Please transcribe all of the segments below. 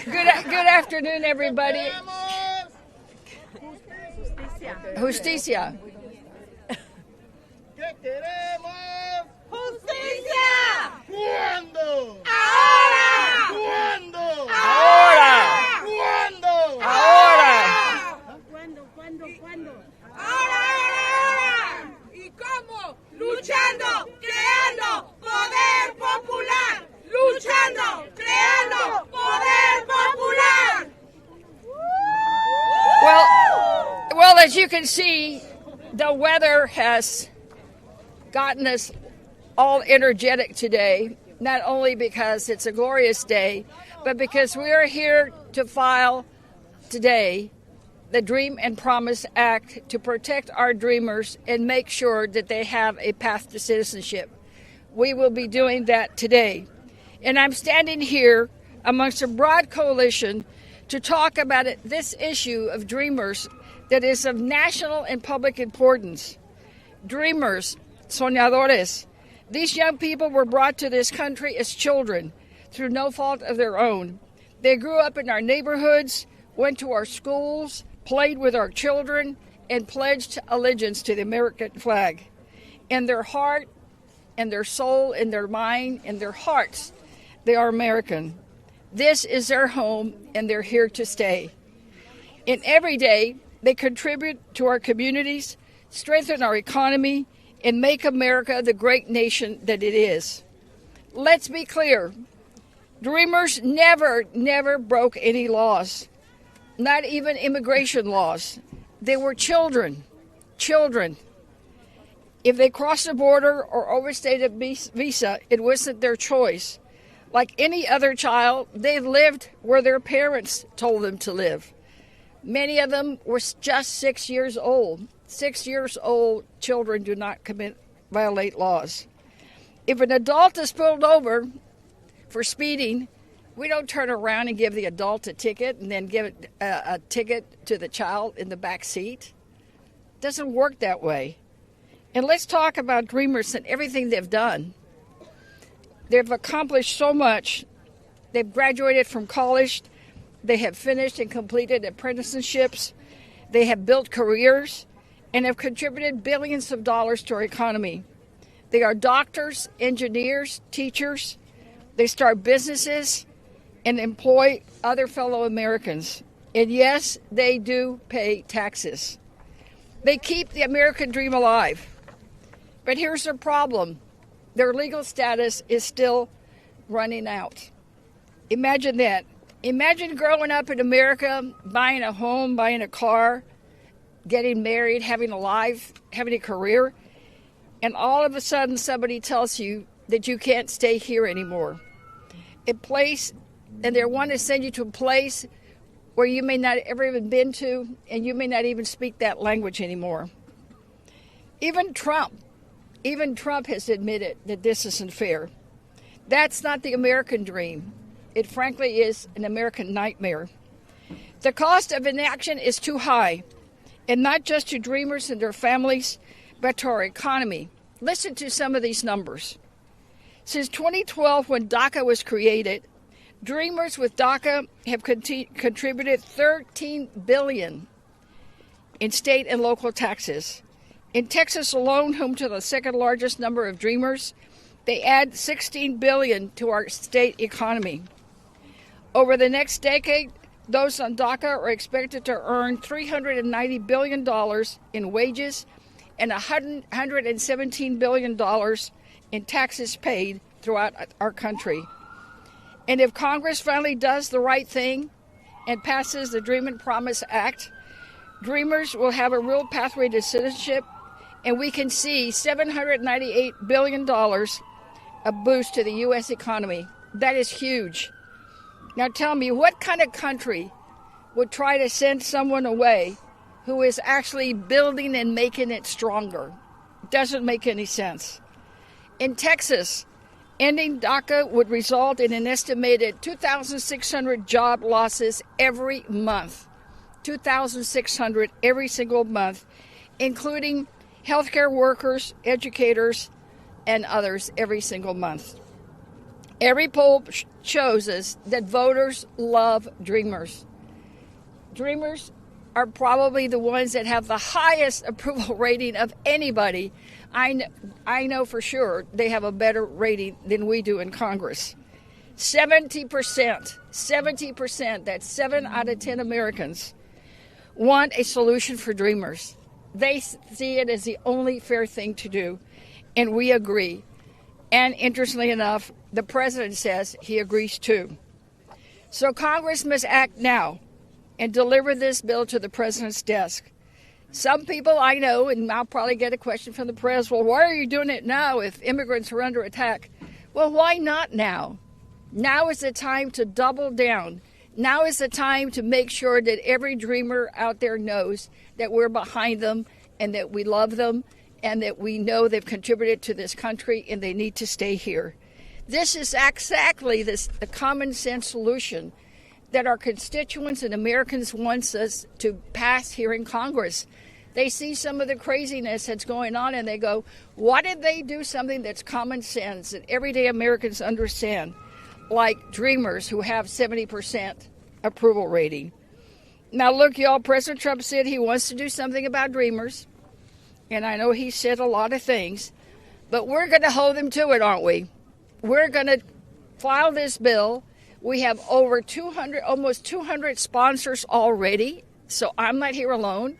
Good afternoon, everybody. Justicia. ¿Qué queremos? ¡Justicia! ¿Cuándo? ¡Ahora! ¿Cuándo? Ahora. ¿Cuándo? Ahora. ¿Cuándo? ¡Ahora! ¿Y cómo? Luchando, creando poder popular. Luchando, creando poder popular. Well, as you can see, the weather has gotten us all energetic today, not only because it's a glorious day, but because we are here to file today the Dream and Promise Act to protect our dreamers and make sure that they have a path to citizenship. We will be doing that today. And I'm standing here amongst a broad coalition to talk about this issue of dreamers that is of national and public importance. Dreamers, soñadores. These young people were brought to this country as children through no fault of their own. They grew up in our neighborhoods, went to our schools, played with our children, and pledged allegiance to the American flag. In their heart, and their soul, in their mind, in their hearts, they are American. This is their home, and they're here to stay. And every day, they contribute to our communities, strengthen our economy, and make America the great nation that it is. Let's be clear. Dreamers never broke any laws, not even immigration laws. They were children. If they crossed the border or overstayed a visa, it wasn't their choice. Like any other child, they lived where their parents told them to live. Many of them were just 6 years old. 6 years old children do not violate laws. If an adult is pulled over for speeding, we don't turn around and give the adult a ticket and then give a ticket to the child in the back seat. It doesn't work that way. And let's talk about dreamers and everything they've done. They've accomplished so much. They've graduated from college. They have finished and completed apprenticeships. They have built careers and have contributed billions of dollars to our economy. They are doctors, engineers, teachers. They start businesses and employ other fellow Americans. And yes, they do pay taxes. They keep the American dream alive. But here's the problem. Their legal status is still running out. Imagine that. Imagine growing up in America, buying a home, buying a car, getting married, having a life, having a career, and all of a sudden somebody tells you that you can't stay here anymore. And they want to send you to a place where you may not ever even been to, and you may not even speak that language anymore. Even Trump has admitted that this isn't fair. That's not the American dream. It frankly is an American nightmare. The cost of inaction is too high, and not just to dreamers and their families, but to our economy. Listen to some of these numbers. Since 2012, when DACA was created, dreamers with DACA have contributed $13 billion in state and local taxes. In Texas alone, home to the second largest number of dreamers, they add $16 billion to our state economy. Over the next decade, those on DACA are expected to earn $390 billion in wages and $117 billion in taxes paid throughout our country. And if Congress finally does the right thing and passes the Dream and Promise Act, dreamers will have a real pathway to citizenship, and we can see $798 billion a boost to the U.S. economy. That is huge. Now tell me, what kind of country would try to send someone away who is actually building and making it stronger? It doesn't make any sense. In Texas, ending DACA would result in an estimated 2,600 job losses every month. 2,600 every single month, including healthcare workers, educators, and others every single month. Every poll shows us that voters love Dreamers. Dreamers are probably the ones that have the highest approval rating of anybody. I know for sure they have a better rating than we do in Congress. 70%, that's 7 out of 10 Americans, want a solution for Dreamers. They see it as the only fair thing to do, and we agree. And interestingly enough, the president says he agrees too. So Congress must act now and deliver this bill to the president's desk. Some people I know, and I'll probably get a question from the press, well, why are you doing it now if immigrants are under attack? Well, why not now? Now is the time to double down. Now is the time to make sure that every dreamer out there knows that we're behind them and that we love them and that we know they've contributed to this country and they need to stay here. This is exactly the common sense solution that our constituents and Americans want us to pass here in Congress. They see some of the craziness that's going on and they go, why did they do something that's common sense that everyday Americans understand, like Dreamers who have 70% approval rating? Now look, y'all, President Trump said he wants to do something about Dreamers, and I know he said a lot of things, but we're going to hold him to it, aren't we? We're going to file this bill. We have over 200, almost 200 sponsors already, so I'm not here alone.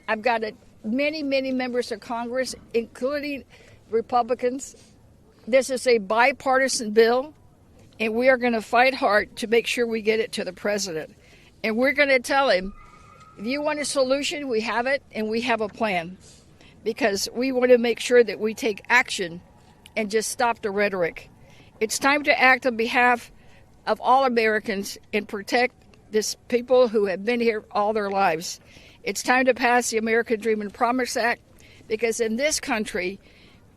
I've got many members of Congress, including Republicans. This is a bipartisan bill, and we are going to fight hard to make sure we get it to the president. And we're going to tell him, if you want a solution, we have it, and we have a plan, because we want to make sure that we take action and just stop the rhetoric. It's time to act on behalf of all Americans and protect these people who have been here all their lives. It's time to pass the American Dream and Promise Act, because in this country,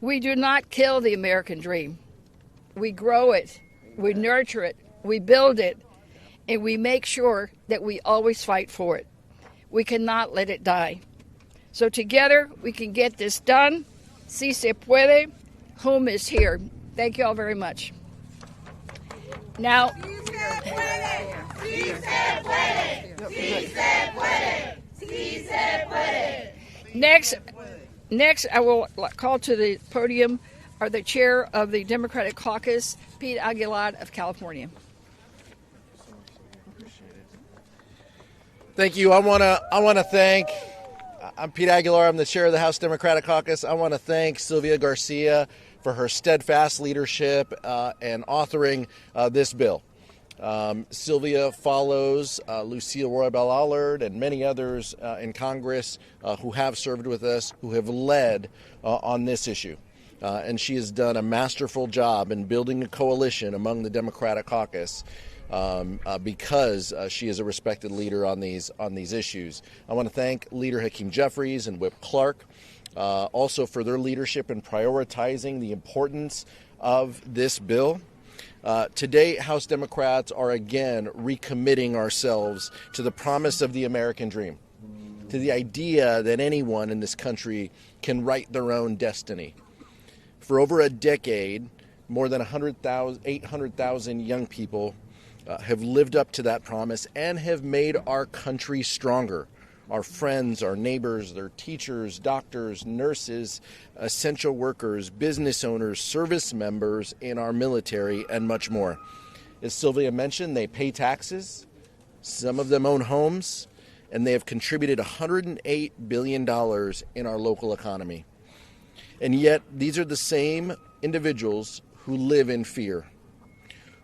we do not kill the American dream. We grow it, we nurture it, we build it, and we make sure that we always fight for it. We cannot let it die. So together, we can get this done. Si se puede. Home is here. Thank you all very much. Now, next, I will call to the podium the chair of the Democratic Caucus, Pete Aguilar of California. Thank you. I want to thank. I'm Pete Aguilar. I'm the chair of the House Democratic Caucus. I want to thank Sylvia Garcia for her steadfast leadership and authoring this bill. Sylvia follows Lucille Roybal Allard and many others in Congress who have served with us, who have led on this issue. And she has done a masterful job in building a coalition among the Democratic Caucus because she is a respected leader on these issues. I want to thank Leader Hakeem Jeffries and Whip Clarke also for their leadership in prioritizing the importance of this bill. Today, House Democrats are again recommitting ourselves to the promise of the American dream, to the idea that anyone in this country can write their own destiny. For over a decade, more than 800,000 young people have lived up to that promise and have made our country stronger. Our friends, our neighbors, their teachers, doctors, nurses, essential workers, business owners, service members in our military, and much more. As Sylvia mentioned, they pay taxes, some of them own homes, and they have contributed $108 billion in our local economy. And yet, these are the same individuals who live in fear,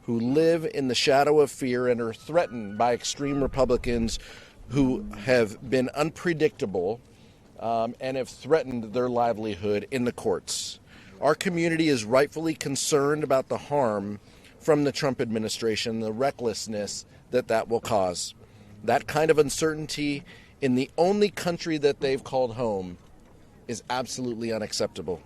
who live in the shadow of fear and are threatened by extreme Republicans who have been unpredictable and have threatened their livelihood in the courts. Our community is rightfully concerned about the harm from the Trump administration, the recklessness that will cause. That kind of uncertainty in the only country that they've called home is absolutely unacceptable.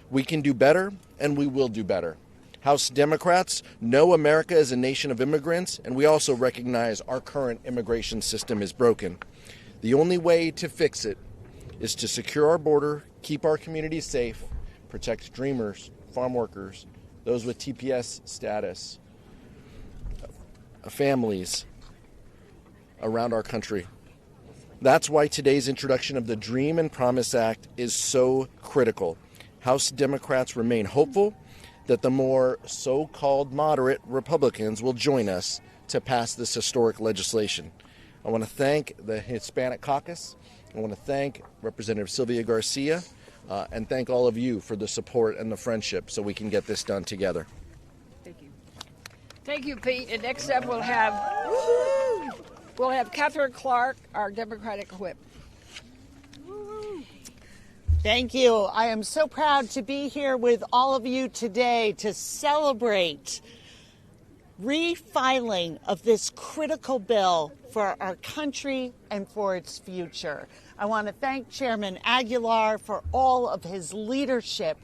We can do better, and we will do better. House Democrats know America is a nation of immigrants, and we also recognize our current immigration system is broken. The only way to fix it is to secure our border, keep our communities safe, protect dreamers, farm workers, those with TPS status, families around our country. That's why today's introduction of the Dream and Promise Act is so critical. House Democrats remain hopeful that the more so-called moderate Republicans will join us to pass this historic legislation. I want to thank the Hispanic Caucus. I want to thank Representative Sylvia Garcia and thank all of you for the support and the friendship so we can get this done together. Thank you. Thank you, Pete. And next up we'll have Katherine Clarke, our Democratic whip. Thank you. I am so proud to be here with all of you today to celebrate refiling of this critical bill for our country and for its future. I want to thank Chairman Aguilar for all of his leadership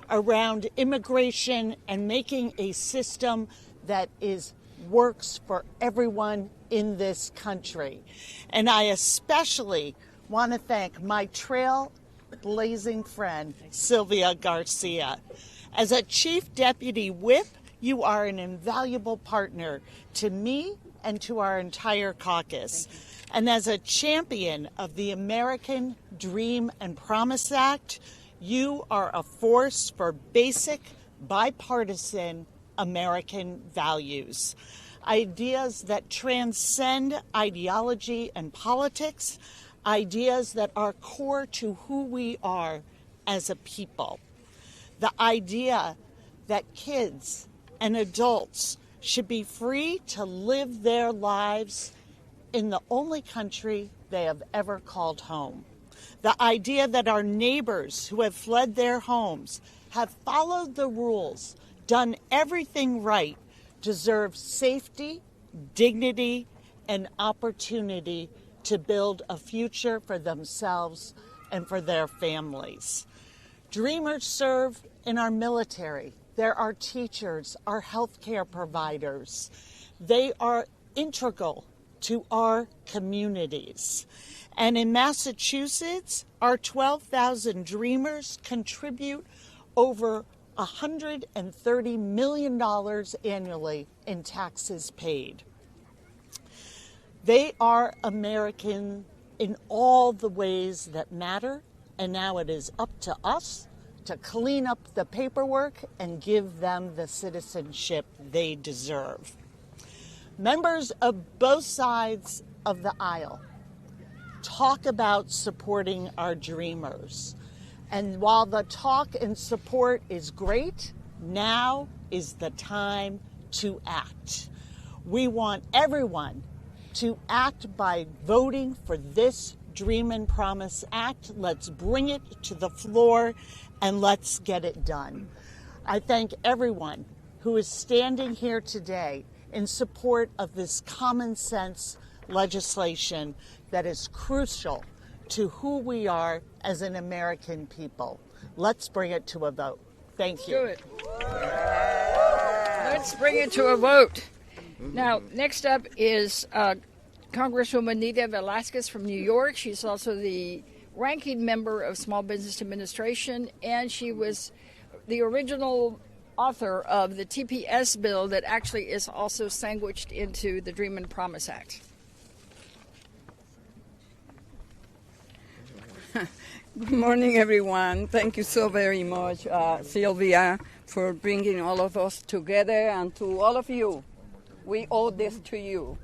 around immigration and making a system that works for everyone in this country. And I especially want to thank my trailblazing friend, Sylvia Garcia. As a Chief Deputy Whip, you are an invaluable partner to me and to our entire caucus. And as a champion of the American Dream and Promise Act, you are a force for basic bipartisan American values. Ideas that transcend ideology and politics, ideas that are core to who we are as a people. The idea that kids and adults should be free to live their lives in the only country they have ever called home. The idea that our neighbors who have fled their homes, have followed the rules, done everything right, deserve safety, dignity, and opportunity to build a future for themselves and for their families. Dreamers serve in our military. They're our teachers, our healthcare providers. They are integral to our communities. And in Massachusetts, our 12,000 Dreamers contribute over $130 million annually in taxes paid. They are American in all the ways that matter, and now it is up to us to clean up the paperwork and give them the citizenship they deserve. Members of both sides of the aisle talk about supporting our Dreamers. And while the talk and support is great, now is the time to act. We want everyone to act by voting for this Dream and Promise Act. Let's bring it to the floor and let's get it done. I thank everyone who is standing here today in support of this common sense legislation that is crucial to who we are as an American people. Let's bring it to a vote. Thank you. Good. Let's bring it to a vote. Now, next up is Congresswoman Nydia Velázquez from New York. She's also the ranking member of Small Business Administration, and she was the original author of the TPS bill that actually is also sandwiched into the Dream and Promise Act. Good morning, everyone. Thank you so very much, Sylvia, for bringing all of us together, and to all of you. We owe this to you.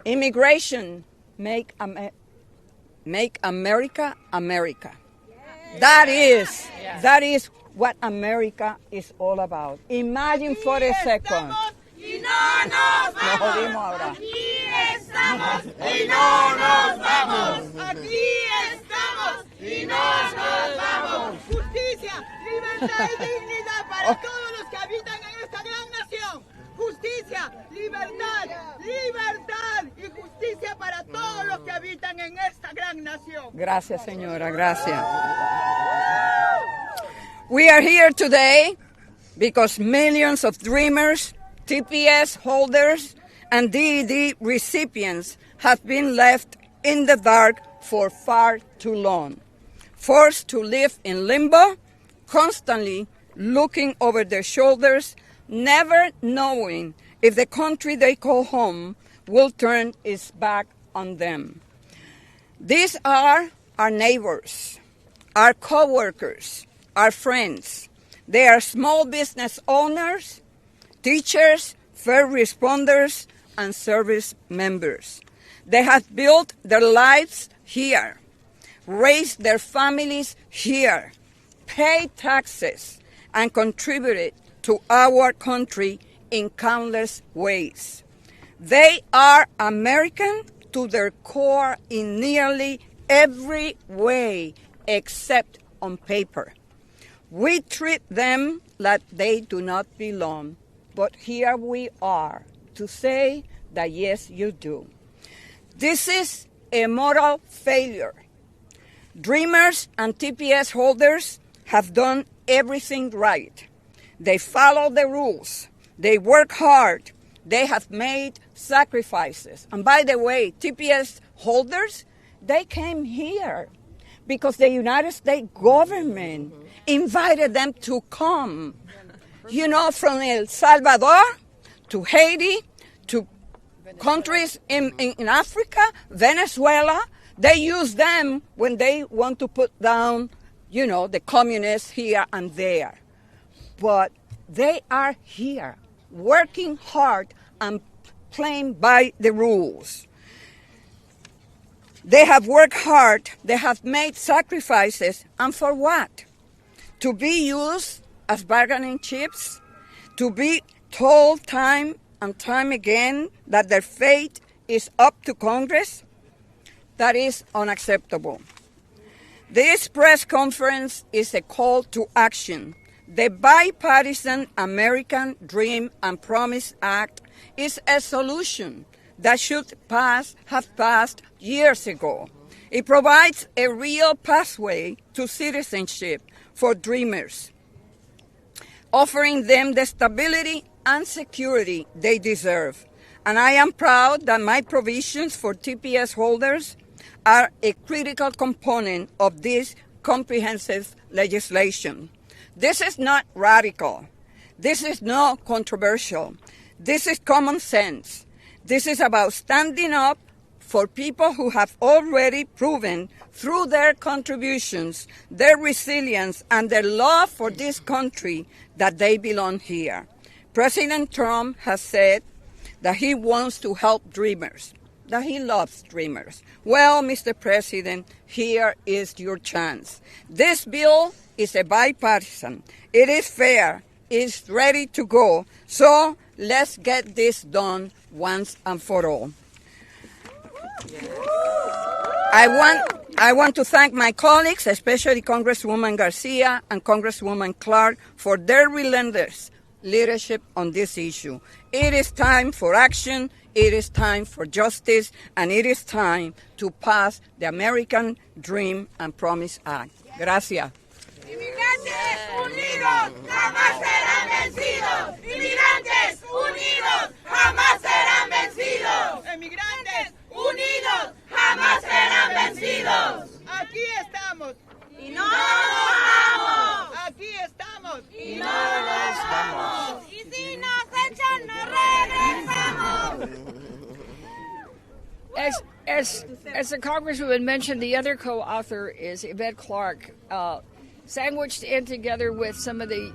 Immigration, make America America. Yes. That is what America is all about. Imagine for a second. Y no nos Nos vamos. jodimos ahora. Aquí estamos y no nos vamos. Aquí estamos y no nos vamos. Justicia, libertad y dignidad para todos los que habitan en esta gran nación. Justicia, libertad, libertad y justicia para todos los que habitan en esta gran nación. Gracias, señora. Gracias. We are here today because millions of Dreamers, TPS holders, and DED recipients have been left in the dark for far too long, forced to live in limbo, constantly looking over their shoulders, never knowing if the country they call home will turn its back on them. These are our neighbors, our co-workers, our friends. They are small business owners, teachers, first responders, and service members. They have built their lives here, raised their families here, paid taxes, and contributed to our country in countless ways. They are American to their core in nearly every way except on paper. We treat them like they do not belong, but here we are to say that yes, you do. This is a moral failure. Dreamers and TPS holders have done everything right. They follow the rules. They work hard. They have made sacrifices. And by the way, TPS holders, they came here because the United States government invited them to come. You know, from El Salvador to Haiti to countries in Africa, Venezuela, they use them when they want to put down, you know, the communists here and there. But they are here, working hard and playing by the rules. They have worked hard, they have made sacrifices, and for what? To be used as bargaining chips? To be told time and time again that their fate is up to Congress? That is unacceptable. This press conference is a call to action. The Bipartisan American Dream and Promise Act is a solution that should have passed years ago. It provides a real pathway to citizenship for dreamers, offering them the stability and security they deserve. And I am proud that my provisions for TPS holders are a critical component of this comprehensive legislation. This is not radical. This is not controversial. This is common sense. This is about standing up for people who have already proven through their contributions, their resilience, and their love for this country that they belong here. President Trump has said that he wants to help dreamers, that he loves dreamers. Well, Mr. President, here is your chance. This bill is a bipartisan. It is fair. It's ready to go. So let's get this done once and for all. I want to thank my colleagues, especially Congresswoman Garcia and Congresswoman Clarke, for their relentless leadership on this issue. It is time for action, it is time for justice, and it is time to pass the American Dream and Promise Act. Gracias. Inmigrantes unidos jamás serán vencidos. Inmigrantes unidos jamás serán vencidos. Inmigrantes unidos jamás serán vencidos. Aquí estamos y no nos vamos. Aquí estamos y no nos vamos. Y si nos echan no regresamos. As the Congresswoman mentioned, the other co-author is Yvette Clarke. Sandwiched in together with some of the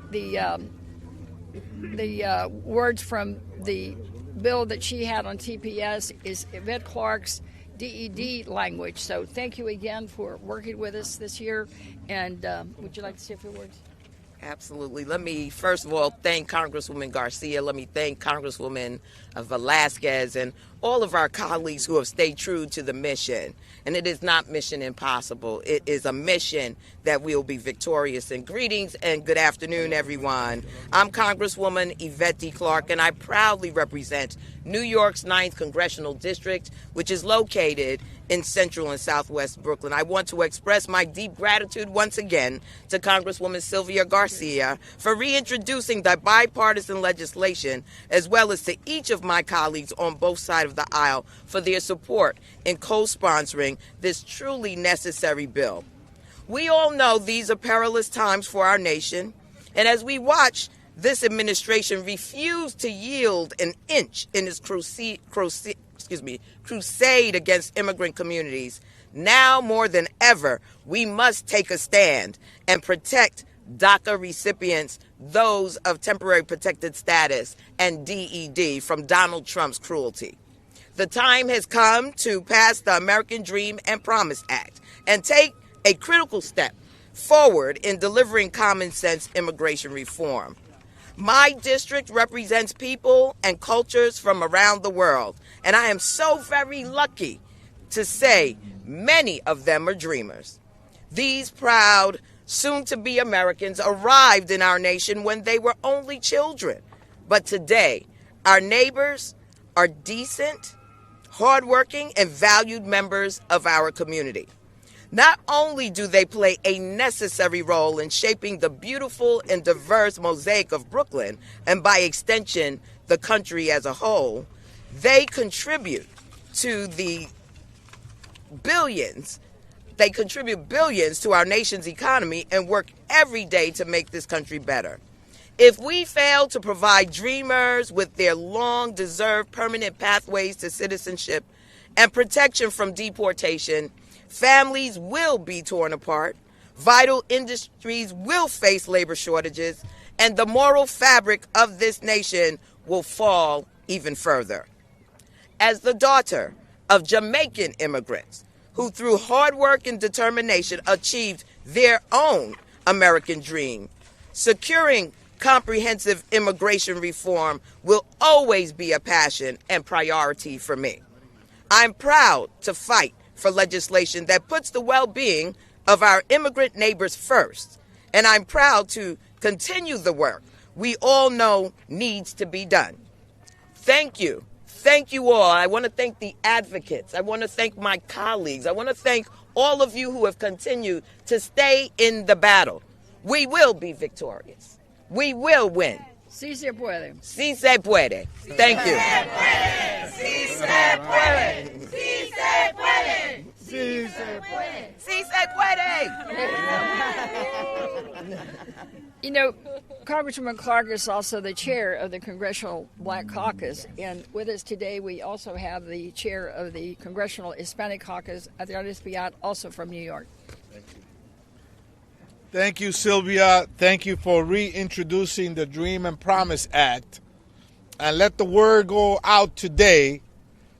words from the bill that she had on TPS is Yvette Clarke's DED language. So thank you again for working with us this year. And would you like to say a few words? Absolutely. Let me, first of all, thank Congresswoman Garcia. Let me thank Congresswoman Velázquez and all of our colleagues who have stayed true to the mission. And it is not mission impossible. It is a mission that we will be victorious in. Greetings and good afternoon, everyone. I'm Congresswoman Yvette Clarke, and I proudly represent New York's 9th Congressional District, which is located in central and southwest Brooklyn. I want to express my deep gratitude once again to Congresswoman Sylvia Garcia for reintroducing the bipartisan legislation, as well as to each of my colleagues on both sides of the aisle for their support in co-sponsoring this truly necessary bill. We all know these are perilous times for our nation. And as we watch this administration refuse to yield an inch in its crusade against immigrant communities, now more than ever, we must take a stand and protect DACA recipients, those of temporary protected status and DED, from Donald Trump's cruelty. The time has come to pass the American Dream and Promise Act and take a critical step forward in delivering common sense immigration reform. My district represents people and cultures from around the world, and I am so very lucky to say many of them are dreamers. These proud, soon-to-be Americans arrived in our nation when they were only children. But today, our neighbors are decent, hardworking, and valued members of our community. Not only do they play a necessary role in shaping the beautiful and diverse mosaic of Brooklyn, and by extension, the country as a whole, they contribute billions to our nation's economy and work every day to make this country better. If we fail to provide dreamers with their long-deserved permanent pathways to citizenship and protection from deportation, families will be torn apart, vital industries will face labor shortages, and the moral fabric of this nation will fall even further. As the daughter of Jamaican immigrants who through hard work and determination achieved their own American dream, securing comprehensive immigration reform will always be a passion and priority for me. I'm proud to fight for legislation that puts the well-being of our immigrant neighbors first, and I'm proud to continue the work we all know needs to be done. Thank you. Thank you all. I want to thank the advocates. I want to thank my colleagues. I want to thank all of you who have continued to stay in the battle. We will be victorious. We will win. Sí se puede. Sí se puede. Thank you. Sí se puede. Sí se puede. Sí se puede. Sí se puede. You know, Congresswoman Clarke is also the chair of the Congressional Black Caucus, and with us today we also have the chair of the Congressional Hispanic Caucus, Adriano Espaillat, also from New York. Thank you, Sylvia. Thank you for reintroducing the Dream and Promise Act. And let the word go out today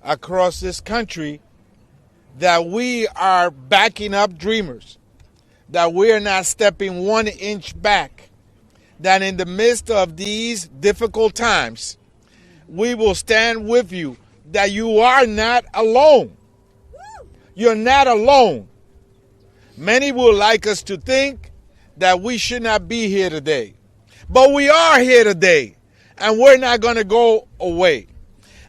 across this country that we are backing up dreamers, that we are not stepping 1 inch back, that in the midst of these difficult times, we will stand with you, that you are not alone. You're not alone. Many would like us to think that we should not be here today. But we are here today, and we're not going to go away.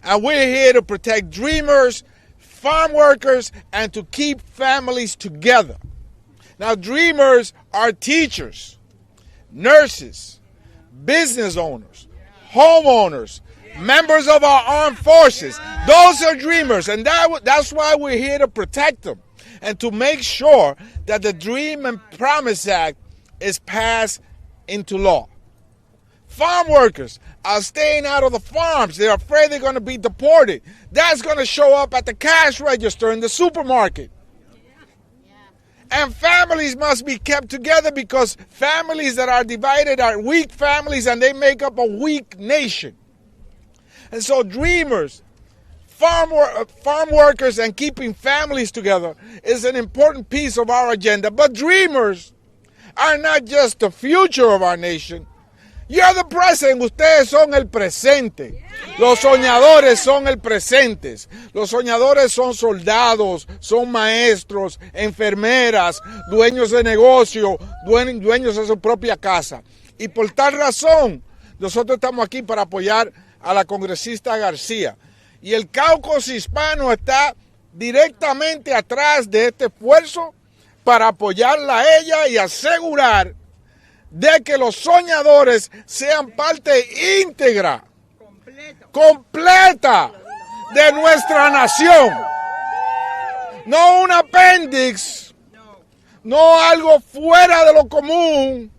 And we're here to protect dreamers, farm workers, and to keep families together. Now, dreamers are teachers, nurses, business owners, homeowners, members of our armed forces. Those are dreamers, and that's why we're here to protect them and to make sure that the Dream and Promise Act is passed into law. Farm workers are staying out of the farms. They're afraid they're going to be deported. That's going to show up at the cash register in the supermarket. And families must be kept together, because families that are divided are weak families, and they make up a weak nation. And so dreamers, farm workers, and keeping families together is an important piece of our agenda. But dreamers are not just the future of our nation. You're the present. Ustedes son el presente. Los soñadores son el presente. Los soñadores son soldados, son maestros, enfermeras, dueños de negocio, dueños de su propia casa. Y por tal razón, nosotros estamos aquí para apoyar a la congresista Garcia. Y el caucus hispano está directamente atrás de este esfuerzo para apoyarla a ella y asegurar de que los soñadores sean parte íntegra, completa de nuestra nación. No un apéndice, no algo fuera de lo común,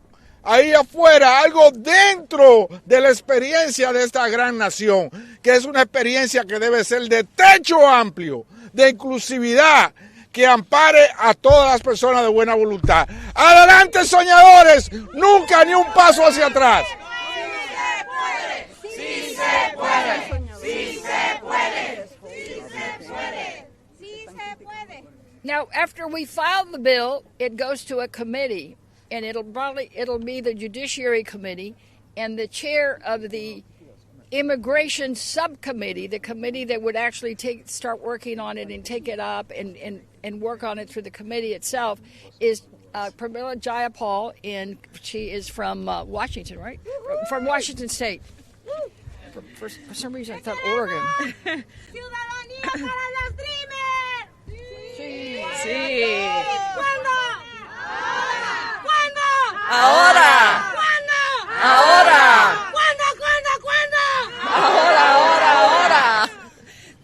ahí afuera, algo dentro de la experiencia de esta gran nación, que es una experiencia que debe ser de techo amplio, de inclusividad, que ampare a todas las personas de buena voluntad. ¡Adelante, soñadores! ¡Nunca ni un paso hacia atrás! ¡Sí se puede! ¡Sí se puede! ¡Sí se puede! ¡Sí se puede! Now, after we file the bill, it goes to a committee, and it'll be the Judiciary Committee, and the chair of the Immigration Subcommittee, the committee that would actually start working on it and take it up and work on it through the committee itself, is Pramila Jayapal, and she is from Washington, right? From Washington State. For some reason, I thought Oregon. ¡Ciudadanía para los dreamers! Sí. Sí. ¿Cuándo? ¿Cuándo? Ahora. ¿Cuándo? Ahora. ¿Cuándo? Ahora.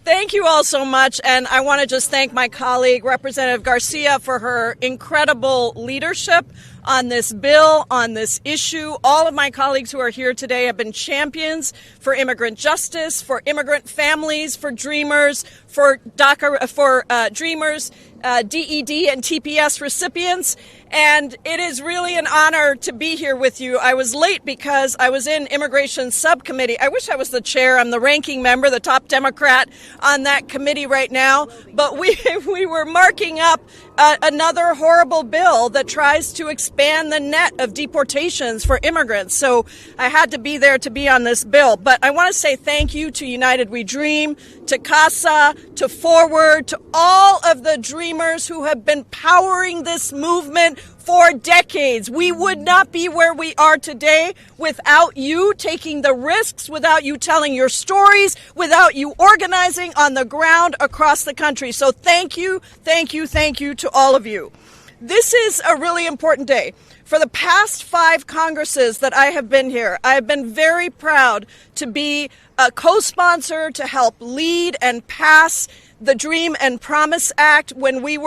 Thank you all so much, and I want to just thank my colleague, Representative Garcia, for her incredible leadership on this bill, on this issue. All of my colleagues who are here today have been champions for immigrant justice, for immigrant families, for dreamers, for DACA, for dreamers, DED and TPS recipients. And it is really an honor to be here with you. I was late because I was in Immigration Subcommittee. I wish I was the chair. I'm the ranking member, the top Democrat on that committee right now. But we were marking up another horrible bill that tries to expand the net of deportations for immigrants. So I had to be there to be on this bill. But I want to say thank you to United We Dream, to CASA, to Forward, to all of the dreamers who have been powering this movement for decades. We would not be where we are today without you taking the risks, without you telling your stories, without you organizing on the ground across the country. So thank you to all of you. This is a really important day. For the past 5 Congresses that I have been here, I have been very proud to be a co-sponsor to help lead and pass the Dream and Promise Act. When we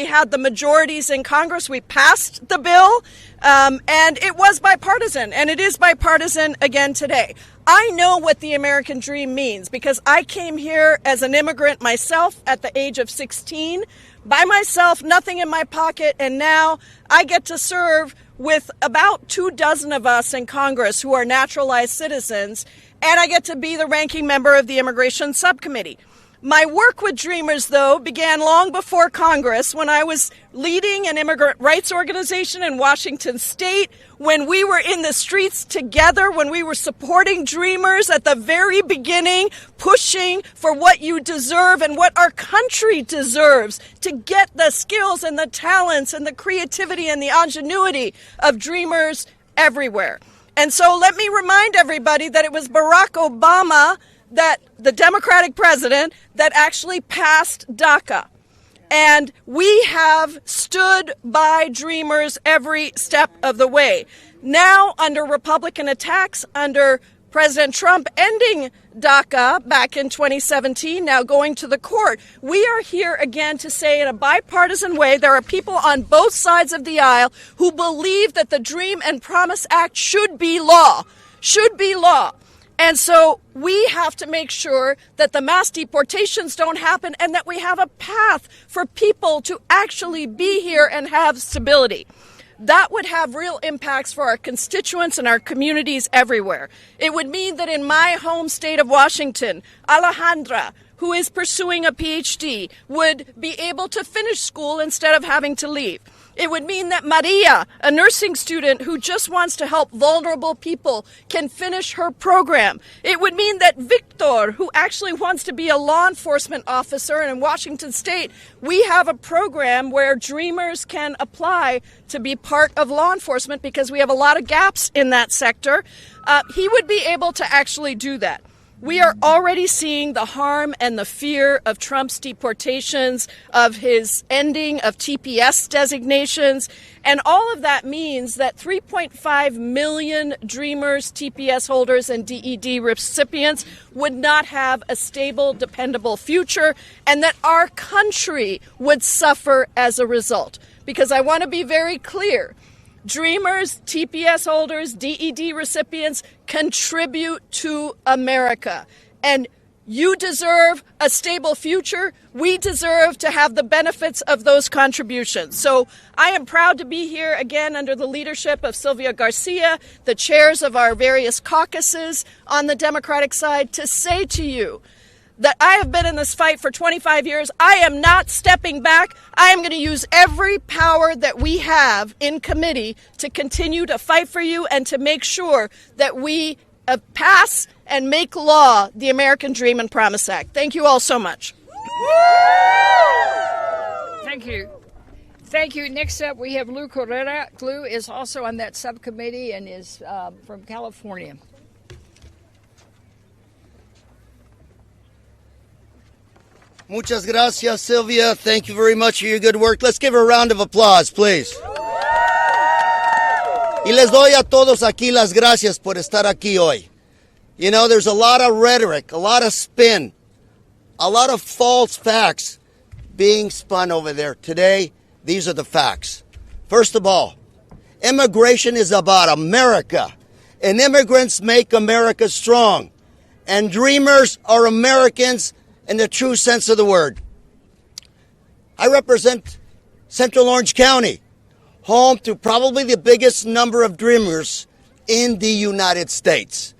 had the majorities in Congress, we passed the bill, and it was bipartisan, and it is bipartisan again today. I know what the American dream means because I came here as an immigrant myself at the age of 16, by myself, nothing in my pocket, and now I get to serve with about 24 of us in Congress who are naturalized citizens, and I get to be the ranking member of the Immigration Subcommittee. My work with Dreamers, though, began long before Congress when I was leading an immigrant rights organization in Washington State, when we were in the streets together, when we were supporting Dreamers at the very beginning, pushing for what you deserve and what our country deserves to get the skills and the talents and the creativity and the ingenuity of Dreamers everywhere. And so let me remind everybody that it was Barack Obama, that the Democratic president, that actually passed DACA. And we have stood by Dreamers every step of the way. Now, under Republican attacks, under President Trump ending DACA back in 2017, now going to the court, we are here again to say in a bipartisan way there are people on both sides of the aisle who believe that the Dream and Promise Act should be law. And so we have to make sure that the mass deportations don't happen and that we have a path for people to actually be here and have stability. That would have real impacts for our constituents and our communities everywhere. It would mean that in my home state of Washington, Alejandra, who is pursuing a PhD, would be able to finish school instead of having to leave. It would mean that Maria, a nursing student who just wants to help vulnerable people, can finish her program. It would mean that Victor, who actually wants to be a law enforcement officer in Washington State, we have a program where Dreamers can apply to be part of law enforcement because we have a lot of gaps in that sector. He would be able to actually do that. We are already seeing the harm and the fear of Trump's deportations, of his ending of TPS designations, and all of that means that 3.5 million Dreamers, TPS holders, and DED recipients would not have a stable, dependable future, and that our country would suffer as a result. Because I want to be very clear, Dreamers, TPS holders, DED recipients contribute to America. And you deserve a stable future. We deserve to have the benefits of those contributions. So I am proud to be here again under the leadership of Sylvia Garcia, the chairs of our various caucuses on the Democratic side, to say to you that I have been in this fight for 25 years. I am not stepping back. I am going to use every power that we have in committee to continue to fight for you and to make sure that we pass and make law the American Dream and Promise Act. Thank you all so much. Thank you. Thank you. Next up, we have Lou Correa. Lou is also on that subcommittee and is from California. Muchas gracias, Sylvia. Thank you very much for your good work. Let's give her a round of applause, please. Y les doy a todos aquí las gracias por estar aquí hoy. You know, there's a lot of rhetoric, a lot of spin, a lot of false facts being spun over there. Today, these are the facts. First of all, immigration is about America, and immigrants make America strong. And dreamers are Americans in the true sense of the word. I represent Central Orange County, home to probably the biggest number of dreamers in the United States.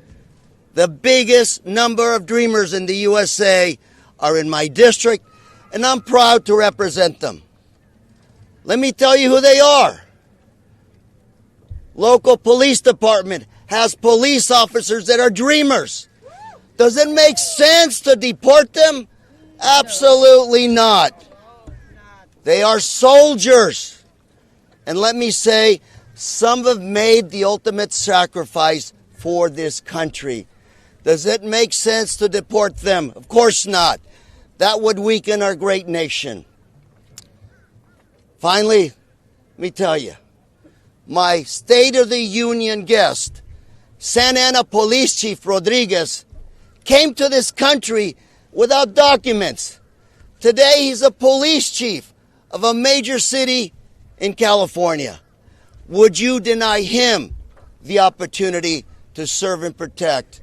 The biggest number of dreamers in the USA are in my district, and I'm proud to represent them. Let me tell you who they are. Local police department has police officers that are dreamers. Does it make sense to deport them? Absolutely not. They are soldiers. And let me say, some have made the ultimate sacrifice for this country. Does it make sense to deport them? Of course not. That would weaken our great nation. Finally, let me tell you, my State of the Union guest, Santa Ana Police Chief Rodriguez, came to this country without documents. Today, he's a police chief of a major city in California. Would you deny him the opportunity to serve and protect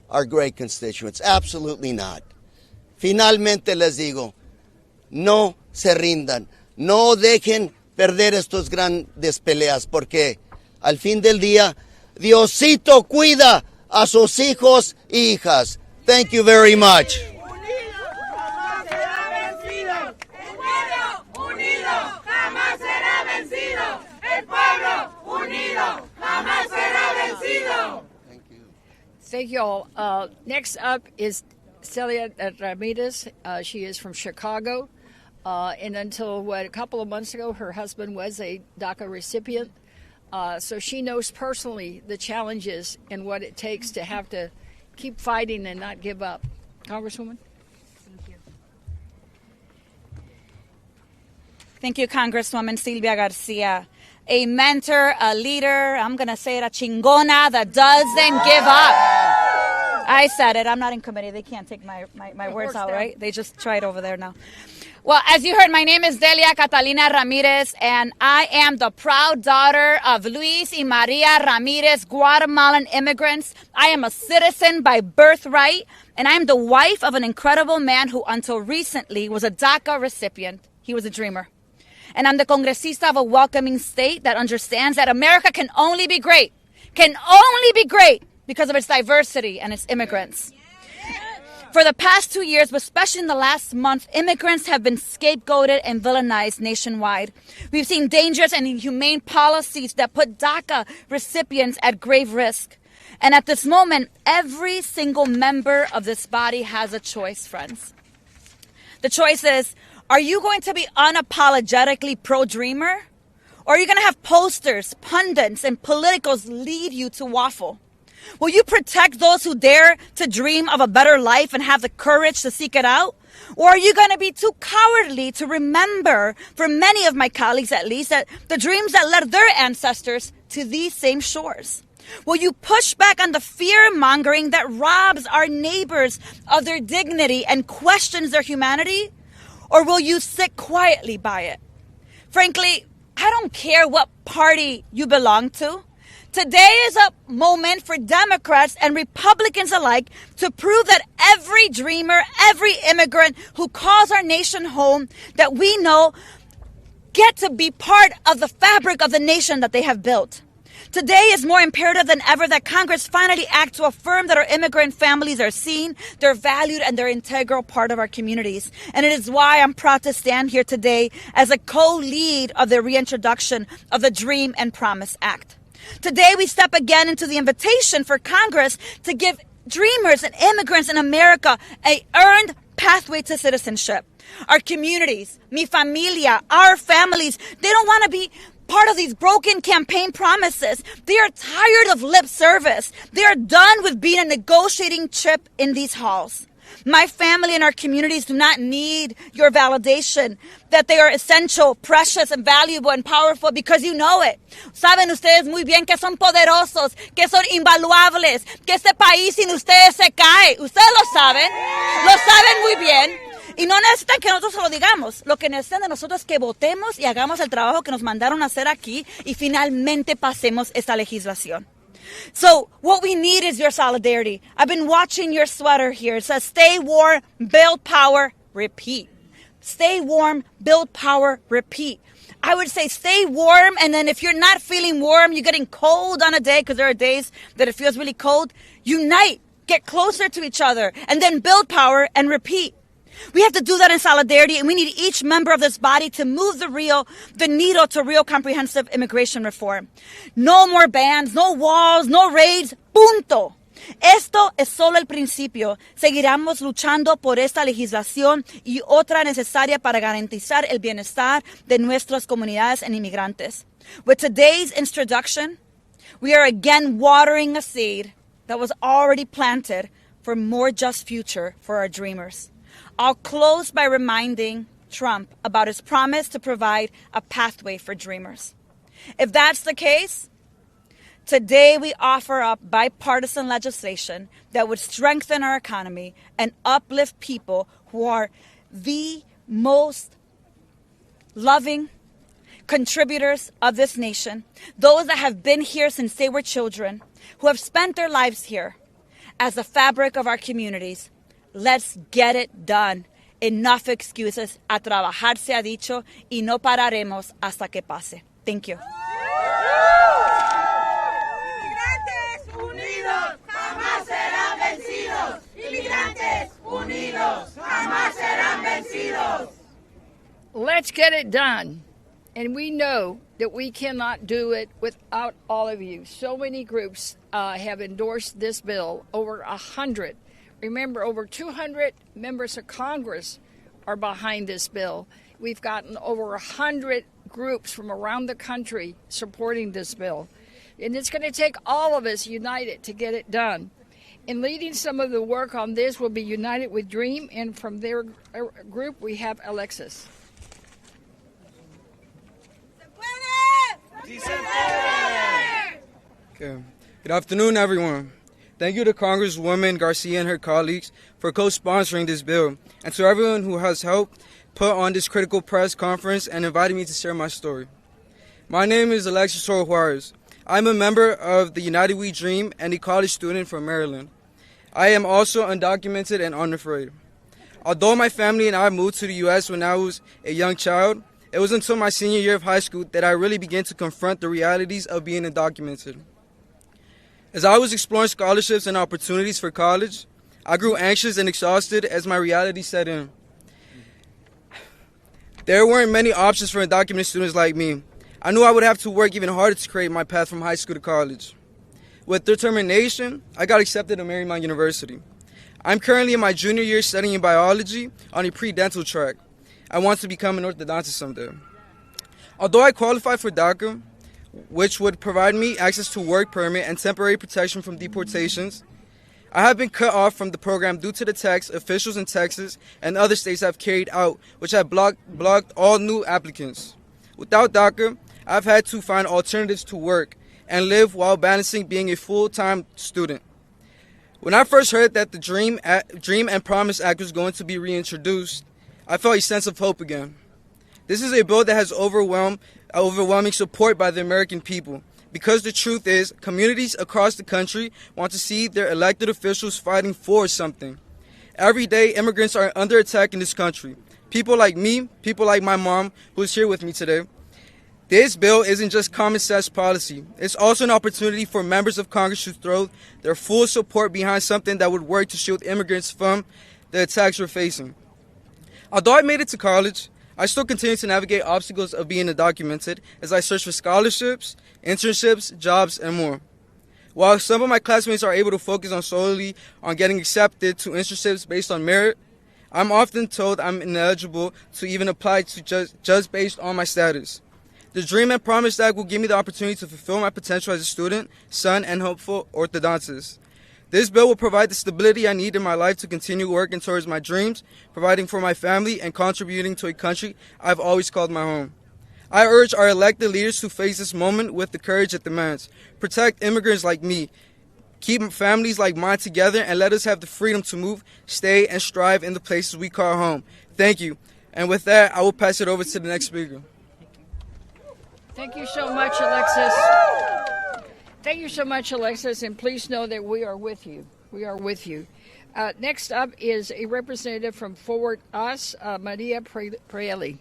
our great constituents? Absolutely not. Finalmente les digo, no se rindan, no dejen perder estos grandes peleas, porque al fin del día, Diosito cuida a sus hijos y hijas. Thank you very much. Thank you all. Next up is Celia Ramirez. She is from Chicago. And until, a couple of months ago, her husband was a DACA recipient. So she knows personally the challenges and what it takes to have to keep fighting and not give up. Congresswoman? Thank you. Thank you, Congresswoman Sylvia Garcia. A mentor, a leader, I'm going to say it, a chingona that doesn't give up. I said it. I'm not in committee. They can't take my words out, right? They just tried over there now. Well, as you heard, my name is Delia Catalina Ramirez, and I am the proud daughter of Luis y Maria Ramirez, Guatemalan immigrants. I am a citizen by birthright, and I am the wife of an incredible man who, until recently, was a DACA recipient. He was a dreamer. And I'm the congresista of a welcoming state that understands that America can only be great because of its diversity and its immigrants. For the past 2 years, but especially in the last month, immigrants have been scapegoated and villainized nationwide. We've seen dangerous and inhumane policies that put DACA recipients at grave risk. And at this moment, every single member of this body has a choice, friends. The choice is, are you going to be unapologetically pro-dreamer? Or are you going to have posters, pundits, and politicals lead you to waffle? Will you protect those who dare to dream of a better life and have the courage to seek it out? Or are you going to be too cowardly to remember, for many of my colleagues at least, that the dreams that led their ancestors to these same shores? Will you push back on the fear-mongering that robs our neighbors of their dignity and questions their humanity? Or will you sit quietly by it? Frankly, I don't care what party you belong to. Today is a moment for Democrats and Republicans alike to prove that every dreamer, every immigrant who calls our nation home, that we know get to be part of the fabric of the nation that they have built. Today is more imperative than ever that Congress finally act to affirm that our immigrant families are seen, they're valued, and they're an integral part of our communities. And it is why I'm proud to stand here today as a co-lead of the reintroduction of the Dream and Promise Act. Today we step again into the invitation for Congress to give dreamers and immigrants in America an earned pathway to citizenship. Our communities, mi familia, our families, they don't want to be part of these broken campaign promises. They are tired of lip service. They are done with being a negotiating chip in these halls. My family and our communities do not need your validation that they are essential, precious, and valuable and powerful because you know it. Saben ustedes muy bien que son poderosos, que son invaluables, que este país sin ustedes se cae. Ustedes lo saben muy bien. Y no necesitan que nosotros se lo digamos. Lo que necesitan de nosotros es que votemos y hagamos el trabajo que nos mandaron a hacer aquí y finalmente pasemos esta legislación. So what we need is your solidarity. I've been watching your sweater here. It says, stay warm, build power, repeat. Stay warm, build power, repeat. I would say stay warm, and then if you're not feeling warm, you're getting cold on a day, because there are days that it feels really cold, unite, get closer to each other, and then build power and repeat. We have to do that in solidarity, and we need each member of this body to move the needle to real comprehensive immigration reform. No more bans, no walls, no raids, punto. Esto es solo el principio. Seguiremos luchando por esta legislación y otra necesaria para garantizar el bienestar de nuestras comunidades and inmigrantes. With today's introduction, we are again watering a seed that was already planted for a more just future for our dreamers. I'll close by reminding Trump about his promise to provide a pathway for dreamers. If that's the case, today we offer up bipartisan legislation that would strengthen our economy and uplift people who are the most loving contributors of this nation, those that have been here since they were children, who have spent their lives here as the fabric of our communities. Let's get it done. Enough excuses. A trabajar se ha dicho y no pararemos hasta que pase. Thank you. Inmigrantes unidos jamás serán vencidos. Inmigrantes unidos jamás serán vencidos. Let's get it done. And we know that we cannot do it without all of you. So many groups have endorsed this bill, over 100. Remember, over 200 members of Congress are behind this bill. We've gotten over 100 groups from around the country supporting this bill. And it's going to take all of us united to get it done. And leading some of the work on this will be United with Dream, and from their group we have Alexis. Okay. Good afternoon, everyone. Thank you to Congresswoman Garcia and her colleagues for co-sponsoring this bill, and to everyone who has helped put on this critical press conference and invited me to share my story. My name is Alexis Juarez. I'm a member of the United We Dream and a college student from Maryland. I am also undocumented and unafraid. Although my family and I moved to the U.S. when I was a young child, it was until my senior year of high school that I really began to confront the realities of being undocumented. As I was exploring scholarships and opportunities for college, I grew anxious and exhausted as my reality set in. There weren't many options for undocumented students like me. I knew I would have to work even harder to create my path from high school to college. With determination, I got accepted to Marymount University. I'm currently in my junior year studying biology on a pre-dental track. I want to become an orthodontist someday. Although I qualified for DACA, which would provide me access to work permit and temporary protection from deportations, I have been cut off from the program due to the tax officials in Texas and other states have carried out, which have blocked all new applicants. Without DACA, I've had to find alternatives to work and live while balancing being a full-time student. When I first heard that the Dream and Promise Act was going to be reintroduced, I felt a sense of hope again. This is a bill that has overwhelmed overwhelming support by the American people. Because the truth is, communities across the country want to see their elected officials fighting for something. Every day, immigrants are under attack in this country. People like me, people like my mom, who is here with me today. This bill isn't just common sense policy. It's also an opportunity for members of Congress to throw their full support behind something that would work to shield immigrants from the attacks we're facing. Although I made it to college, I still continue to navigate obstacles of being undocumented as I search for scholarships, internships, jobs, and more. While some of my classmates are able to focus solely on getting accepted to internships based on merit, I'm often told I'm ineligible to even apply to just based on my status. The Dream and Promise Act will give me the opportunity to fulfill my potential as a student, son, and hopeful orthodontist. This bill will provide the stability I need in my life to continue working towards my dreams, providing for my family, and contributing to a country I've always called my home. I urge our elected leaders to face this moment with the courage it demands. Protect immigrants like me. Keep families like mine together and let us have the freedom to move, stay, and strive in the places we call home. Thank you. And with that, I will pass it over to the next speaker. Thank you so much, Alexis. Thank you so much, Alexis, and please know that we are with you. We are with you. Next up is a representative from Forward Us, Maria Preeli.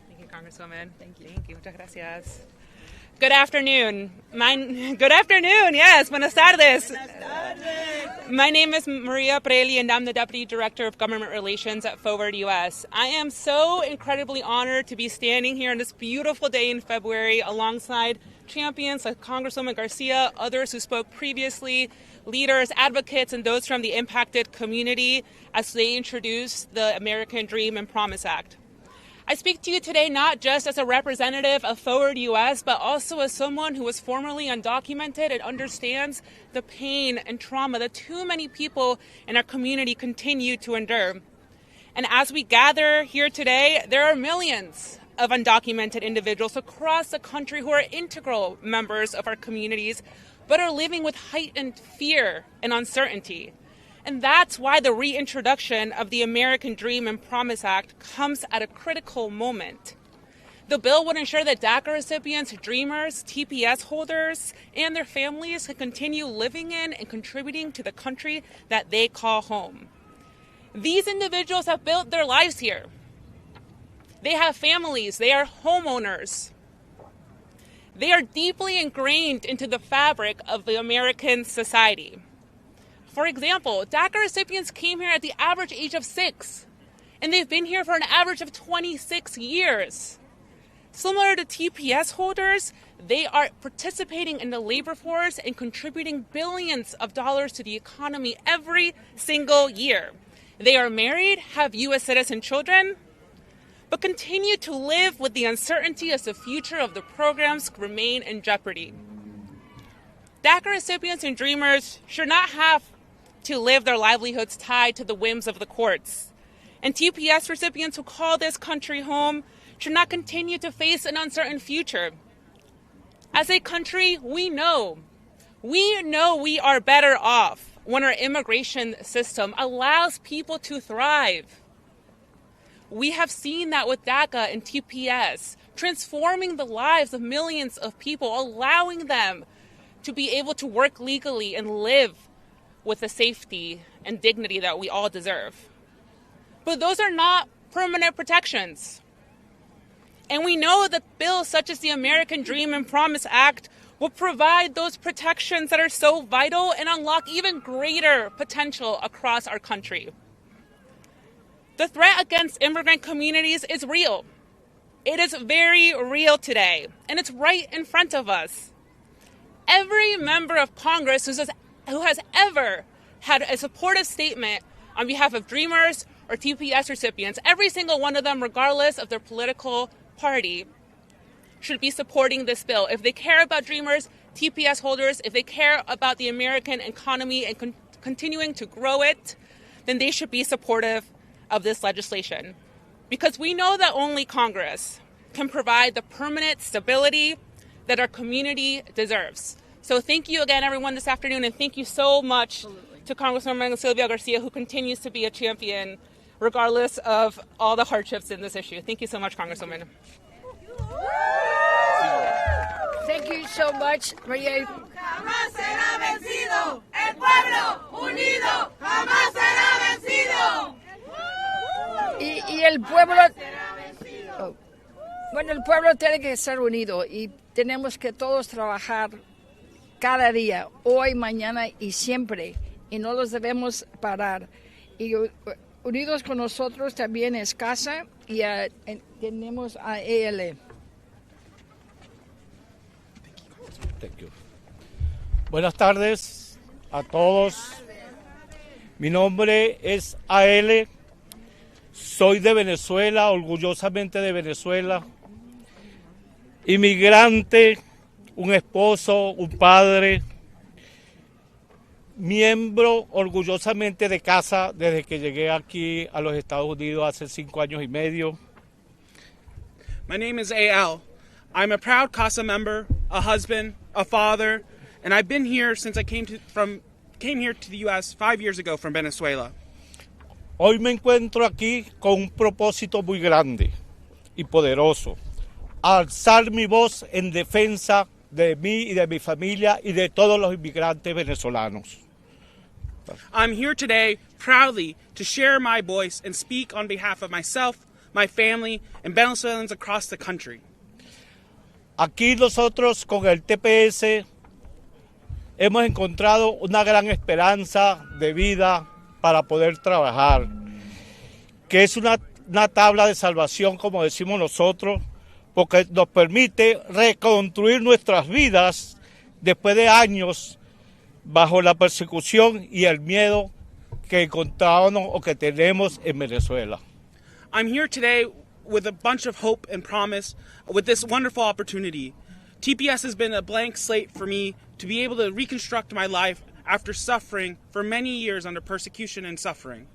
Thank you, Congresswoman. Thank you. Muchas gracias. Good afternoon. Good afternoon. Yes, buenas tardes. My name is Maria Preeli, and I'm the Deputy Director of Government Relations at Forward US. I am so incredibly honored to be standing here on this beautiful day in February alongside champions like Congresswoman Garcia, others who spoke previously, leaders, advocates, and those from the impacted community as they introduce the American Dream and Promise Act. I speak to you today not just as a representative of Forward US, but also as someone who was formerly undocumented and understands the pain and trauma that too many people in our community continue to endure. And as we gather here today, there are millions of undocumented individuals across the country who are integral members of our communities, but are living with heightened fear and uncertainty. And that's why the reintroduction of the American Dream and Promise Act comes at a critical moment. The bill would ensure that DACA recipients, dreamers, TPS holders, and their families can continue living in and contributing to the country that they call home. These individuals have built their lives here. They have families. They are homeowners. They are deeply ingrained into the fabric of the American society. For example, DACA recipients came here at the average age of 6, and they've been here for an average of 26 years. Similar to TPS holders, they are participating in the labor force and contributing billions of dollars to the economy every single year. They are married, have U.S. citizen children, but continue to live with the uncertainty as the future of the programs remain in jeopardy. DACA recipients and dreamers should not have to live their livelihoods tied to the whims of the courts. And TPS recipients who call this country home should not continue to face an uncertain future. As a country, we know we are better off when our immigration system allows people to thrive. We have seen that with DACA and TPS, transforming the lives of millions of people, allowing them to be able to work legally and live with the safety and dignity that we all deserve. But those are not permanent protections. And we know that bills such as the American Dream and Promise Act will provide those protections that are so vital and unlock even greater potential across our country. The threat against immigrant communities is real. It is very real today, and it's right in front of us. Every member of Congress who has ever had a supportive statement on behalf of Dreamers or TPS recipients, every single one of them, regardless of their political party, should be supporting this bill. If they care about Dreamers, TPS holders, if they care about the American economy and continuing to grow it, then they should be supportive of this legislation. Because we know that only Congress can provide the permanent stability that our community deserves. So thank you again, everyone, this afternoon, and thank you so much to Congresswoman Sylvia Garcia, who continues to be a champion regardless of all the hardships in this issue. Thank you so much, Congresswoman. Thank you so much, Maria. Jamás será vencido. El pueblo unido jamás será vencido. Y el pueblo, bueno, el pueblo tiene que estar unido y tenemos que todos trabajar cada día, hoy, mañana y siempre, y no los debemos parar. Y unidos con nosotros también es casa y tenemos a EL. Thank you. Buenas tardes a todos. Mi nombre es AL. Soy de Venezuela, orgullosamente de Venezuela. Inmigrante, un esposo, un padre. Miembro orgullosamente de casa desde que llegué aquí a los Estados Unidos hace 5 años y medio. My name is AL. I'm a proud CASA member, a husband, a father, and I've been here since I came here to the U.S. 5 years ago from Venezuela. Hoy me encuentro aquí con un propósito muy grande y poderoso. Alzar mi voz en defensa de mí y de mi familia y de todos los inmigrantes venezolanos. I'm here today proudly to share my voice and speak on behalf of myself, my family, and Venezuelans across the country. Aquí nosotros con el TPS hemos encontrado una gran esperanza de vida para poder trabajar, que es una tabla de salvación, como decimos nosotros, porque nos permite reconstruir nuestras vidas después de años bajo la persecución y el miedo que encontramos o que tenemos en Venezuela. I'm here today with a bunch of hope and promise with this wonderful opportunity. TPS has been a blank slate for me to be able to reconstruct my life after suffering for many years under persecution and suffering.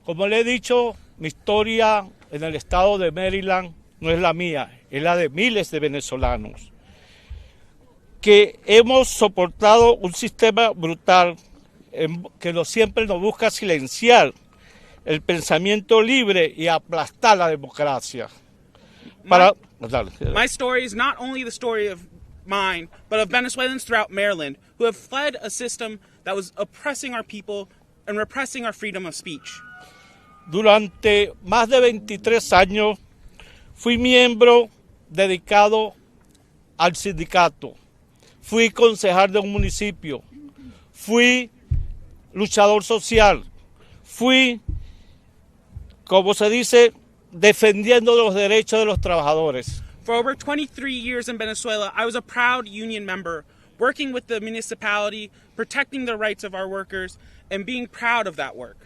Como le he dicho, mi historia en el estado de Maryland no es la mía, es la de miles de venezolanos que hemos soportado un sistema brutal que siempre nos busca silenciar el pensamiento libre y aplastar la democracia. My story is not only the story of mine, but of Venezuelans throughout Maryland who have fled a system that was oppressing our people and repressing our freedom of speech. Durante más de 23 años fui miembro dedicado al sindicato, fui concejal de un municipio, fui luchador social, fui, como se dice, defendiendo los derechos de los trabajadores. For over 23 years in Venezuela, I was a proud union member, working with the municipality, protecting the rights of our workers, and being proud of that work.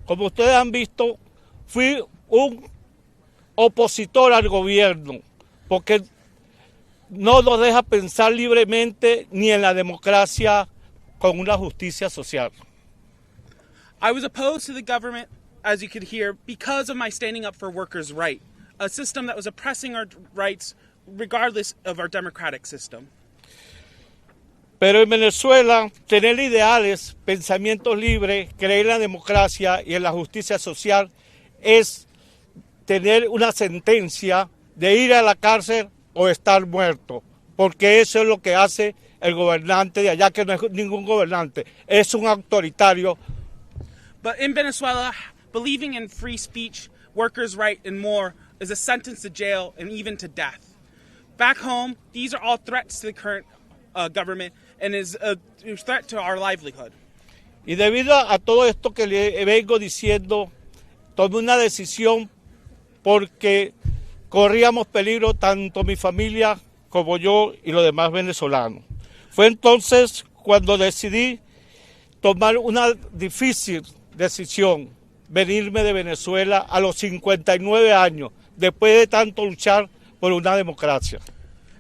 Como ustedes han visto, fui un opositor al gobierno, porque no nos deja pensar libremente ni en la democracia con una justicia social. I was opposed to the government, as you could hear, because of my standing up for workers' rights, a system that was oppressing our rights regardless of our democratic system. Pero en Venezuela, tener ideales, pensamientos libres, creer en la democracia y en la justicia social es tener una sentencia de ir a la cárcel o estar muerto, porque eso es lo que hace el gobernante de allá, que no es ningún gobernante, es un autoritario. But in Venezuela, believing in free speech, workers' right, and more is a sentence to jail and even to death. Back home, these are all threats to the current government and is a threat to our livelihood. Y debido a todo esto que le vengo diciendo, tomé una decisión porque corríamos peligro tanto mi familia como yo y los demás venezolanos. Fue entonces cuando decidí tomar una difícil decisión, venirme de Venezuela a los 59 años, después de tanto luchar por una democracia.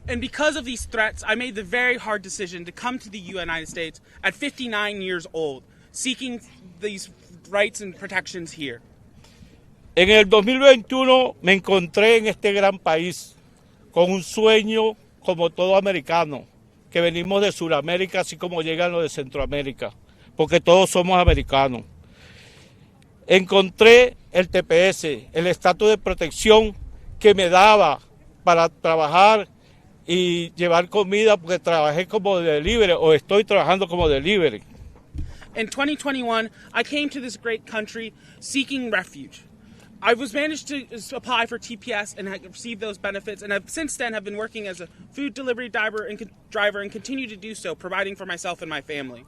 And because of these threats, I made the very hard decision to come to the United States at 59 years old, seeking these rights and protections here. En el 2021 me encontré en este gran país con un sueño como todo americano, que venimos de Sudamérica así como llegan los de Centroamérica, porque todos somos americanos. Encontré el TPS, el estatus de protección que me daba para trabajar y llevar comida porque trabajé como delivery o estoy trabajando como delivery. In 2021, I came to this great country seeking refuge. I was managed to apply for TPS and receive those benefits, and I've since then have been working as a food delivery driver and continue to do so, providing for myself and my family.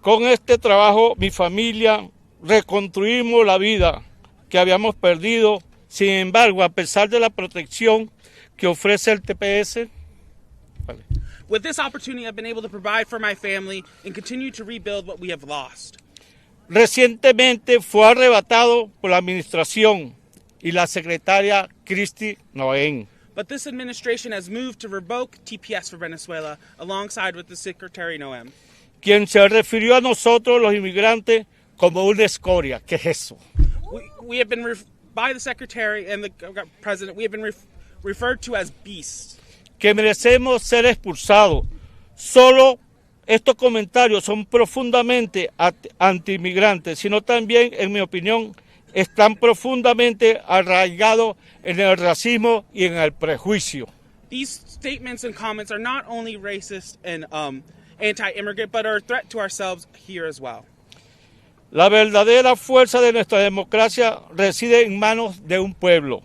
Con este trabajo, mi familia reconstruimos la vida que habíamos perdido. Sin embargo, a pesar de la protección que ofrece el TPS, with this opportunity, I've been able to provide for my family and continue to rebuild what we have lost. Recientemente fue arrebatado por la administración y la secretaria Cristi Noén. But this administration has moved to revoke TPS for Venezuela alongside with the Secretary Noem, Quien se refirió a nosotros los inmigrantes como una escoria. ¿Qué es eso? We have been, by the Secretary and the President, we have been referred to as beasts. Que merecemos ser expulsados. Solo estos comentarios son profundamente anti-inmigrantes, sino también, en mi opinión, están profundamente arraigados en el racismo y en el prejuicio. These statements and comments are not only racist and anti-immigrant, but are a threat to ourselves here as well. La verdadera fuerza de nuestra democracia reside en manos de un pueblo,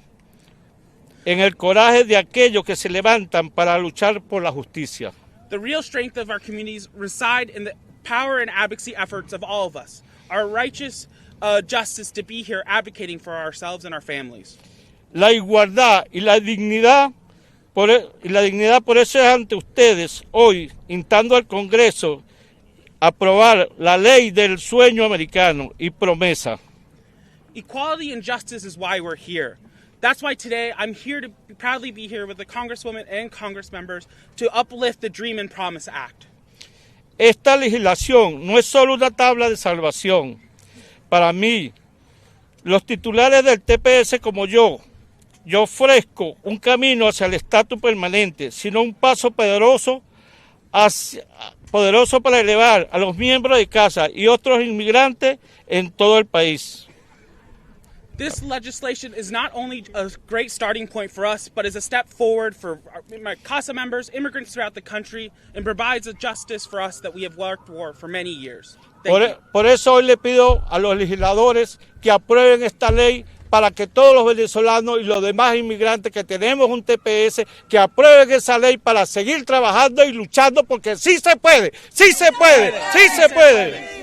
en el coraje de aquellos que se levantan para luchar por la justicia. The real strength of our communities reside in the power and advocacy efforts of all of us, our righteous justice to be here advocating for ourselves and our families. La igualdad y la dignidad por eso es ante ustedes hoy, instando al Congreso a aprobar la ley del sueño americano y promesa. Equality and justice is why we're here. That's why today I'm here to proudly be here with the Congresswoman and Congress members to uplift the Dream and Promise Act. Esta legislación no es solo una tabla de salvación. Para mí, los titulares del TPS como yo ofrezco un camino hacia el estatus permanente, sino un paso poderoso para elevar a los miembros de casa y otros inmigrantes en todo el país. This legislation is not only a great starting point for us, but is a step forward for my CASA members, immigrants throughout the country, and provides a justice for us that we have worked for many years. Por eso hoy le pido a los legisladores que aprueben esta ley para que todos los venezolanos y los demás inmigrantes que tenemos un TPS, que aprueben esa ley para seguir trabajando y luchando, porque sí se puede, sí se puede, sí se puede.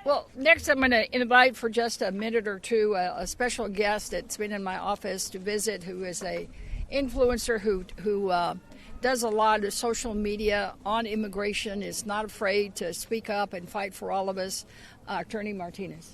Well, next I'm going to invite for just a minute or two a special guest that's been in my office to visit, who is a influencer who does a lot of social media on immigration, is not afraid to speak up and fight for all of us, Attorney Martinez.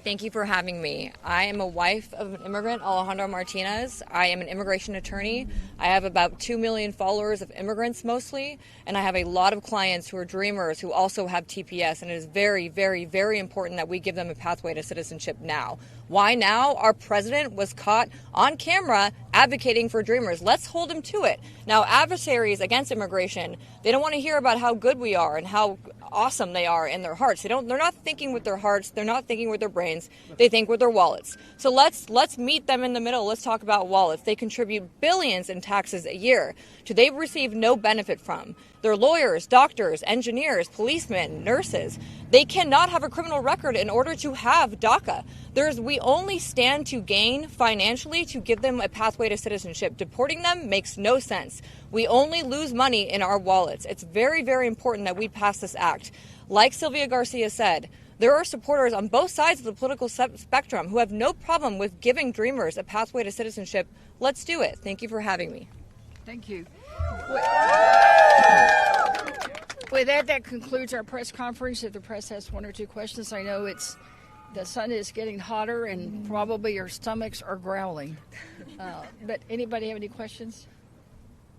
Thank you for having me. I am a wife of an immigrant, Alejandro Martinez. I am an immigration attorney. I have about 2 million followers of immigrants mostly, and I have a lot of clients who are dreamers who also have TPS, and it is very, very, very important that we give them a pathway to citizenship now. Why now? Our president was caught on camera advocating for dreamers. Let's hold him to it. Now, adversaries against immigration, they don't want to hear about how good we are and how awesome they are in their hearts. They're not thinking with their hearts, they're not thinking with their brains, they think with their wallets. So let's meet them in the middle. Let's talk about wallets. They contribute billions in taxes a year to they receive no benefit from. They're lawyers, doctors, engineers, policemen, nurses. They cannot have a criminal record in order to have DACA. We only stand to gain financially to give them a pathway to citizenship. Deporting them makes no sense. We only lose money in our wallets. It's very, very important that we pass this act. Like Sylvia Garcia said, there are supporters on both sides of the political spectrum who have no problem with giving dreamers a pathway to citizenship. Let's do it. Thank you for having me. Thank you. With that concludes our press conference. If the press has one or two questions, I know the sun is getting hotter and probably your stomachs are growling. But anybody have any questions?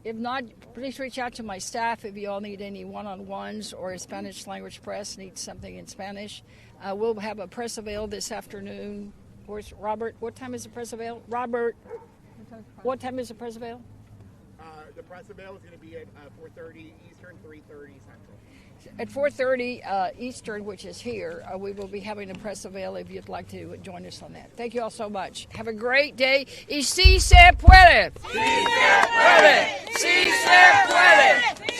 If not, please reach out to my staff if you all need any one-on-ones or a Spanish language press needs something in Spanish. We'll have a press avail this afternoon. Where's Robert? What time is the press avail? Robert, what time is the press avail? The press avail is going to be at 4:30 Eastern, 3:30 Central. At 4:30 Eastern, which is here, we will be having a press avail if you'd like to join us on that. Thank you all so much. Have a great day. Y si se puede. Si se puede. Si se puede.